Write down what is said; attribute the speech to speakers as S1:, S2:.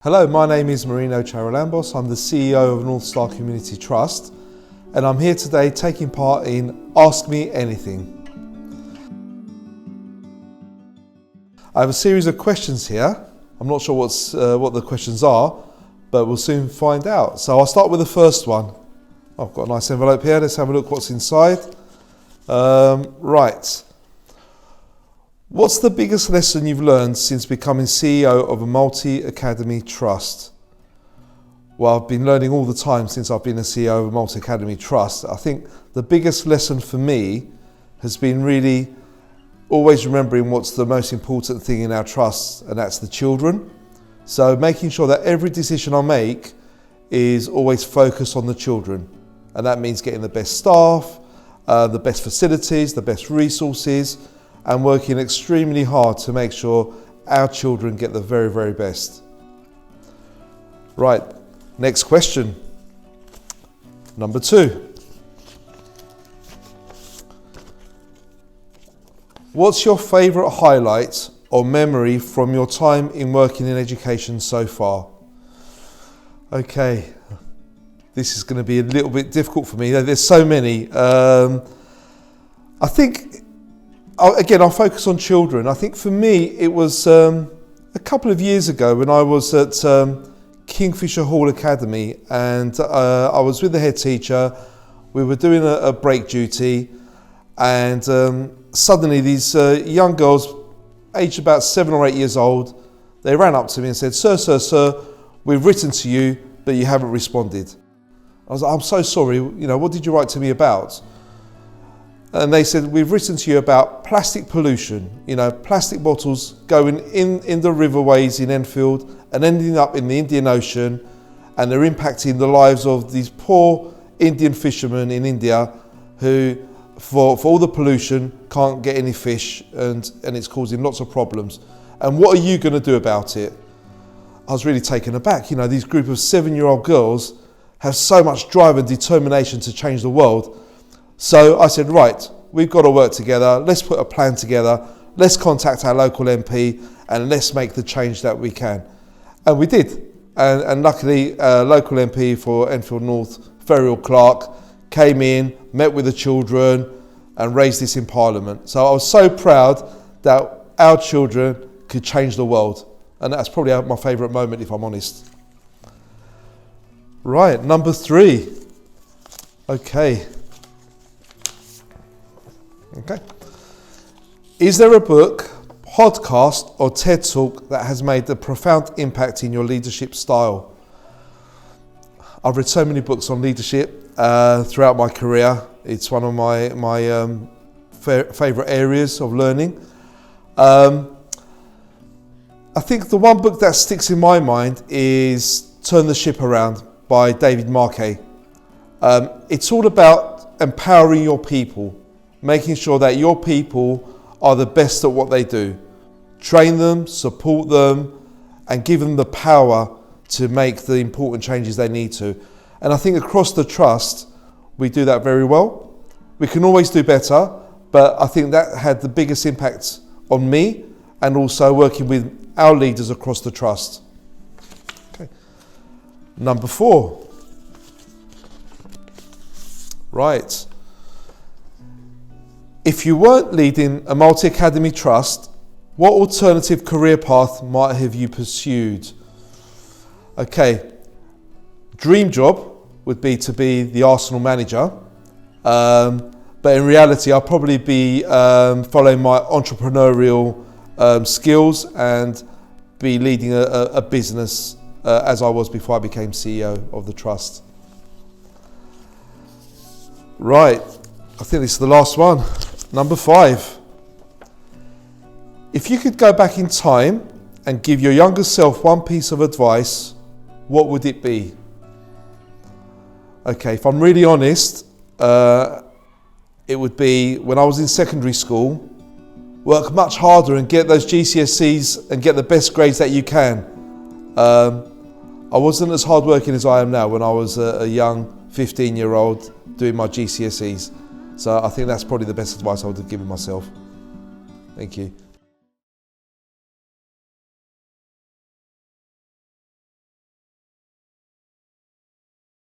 S1: Hello, my name is Marino Charalambous. I'm the CEO of North Star Community Trust, and I'm here today taking part in Ask Me Anything. I have a series of questions here. I'm not sure what the questions are, but we'll soon find out. So I'll start with the first one. I've got a nice envelope here. Let's have a look what's inside. Right. What's the biggest lesson you've learned since becoming CEO of a multi-academy trust? Well, I've been learning all the time since I've been a CEO of a multi-academy trust. I think the biggest lesson for me has been really always remembering what's the most important thing in our trust, and that's the children. So making sure that every decision I make is always focused on the children. And that means getting the best staff, the best facilities, the best resources, and working extremely hard to make sure our children get the very, very best. Right, next question. Number 2. What's your favourite highlight or memory from your time in working in education so far? Okay, this is going to be a little bit difficult for me. There's so many. I think, again, I'll focus on children. I think for me, it was a couple of years ago when I was at Kingfisher Hall Academy, and I was with the head teacher. We were doing a break duty, and suddenly these young girls, aged about 7 or 8 years old, they ran up to me and said, Sir, we've written to you, but you haven't responded. I was like, I'm so sorry, what did you write to me about? And they said, we've written to you about plastic pollution, plastic bottles going in the riverways in Enfield and ending up in the Indian Ocean, and they're impacting the lives of these poor Indian fishermen in India who, for all the pollution, can't get any fish, and it's causing lots of problems. And what are you going to do about it? I was really taken aback. These group of 7-year-old girls have so much drive and determination to change the world. So I said, right, we've got to work together. Let's put a plan together. Let's contact our local MP and let's make the change that we can. And we did. And luckily, local MP for Enfield North, Ferrial Clark, came in, met with the children and raised this in Parliament. So I was so proud that our children could change the world. And that's probably my favourite moment, if I'm honest. Right, number 3. Okay. Is there a book, podcast or TED Talk that has made a profound impact in your leadership style? I've read so many books on leadership throughout my career. It's one of my favourite areas of learning. I think the one book that sticks in my mind is Turn the Ship Around by David Marquet. It's all about empowering your people, making sure that your people are the best at what they do. Train them, support them, and give them the power to make the important changes they need to. And I think across the trust, we do that very well. We can always do better, but I think that had the biggest impact on me and also working with our leaders across the trust. Okay. Number 4. Right. If you weren't leading a multi-academy trust, what alternative career path might have you pursued? Okay, dream job would be to be the Arsenal manager, but in reality I'll probably be following my entrepreneurial skills and be leading a business as I was before I became CEO of the trust. Right, I think this is the last one. Number 5. If you could go back in time and give your younger self one piece of advice, what would it be? Okay, if I'm really honest, it would be when I was in secondary school, work much harder and get those GCSEs and get the best grades that you can. I wasn't as hardworking as I am now when I was a young 15-year-old doing my GCSEs. So I think that's probably the best advice I would have given myself. Thank you.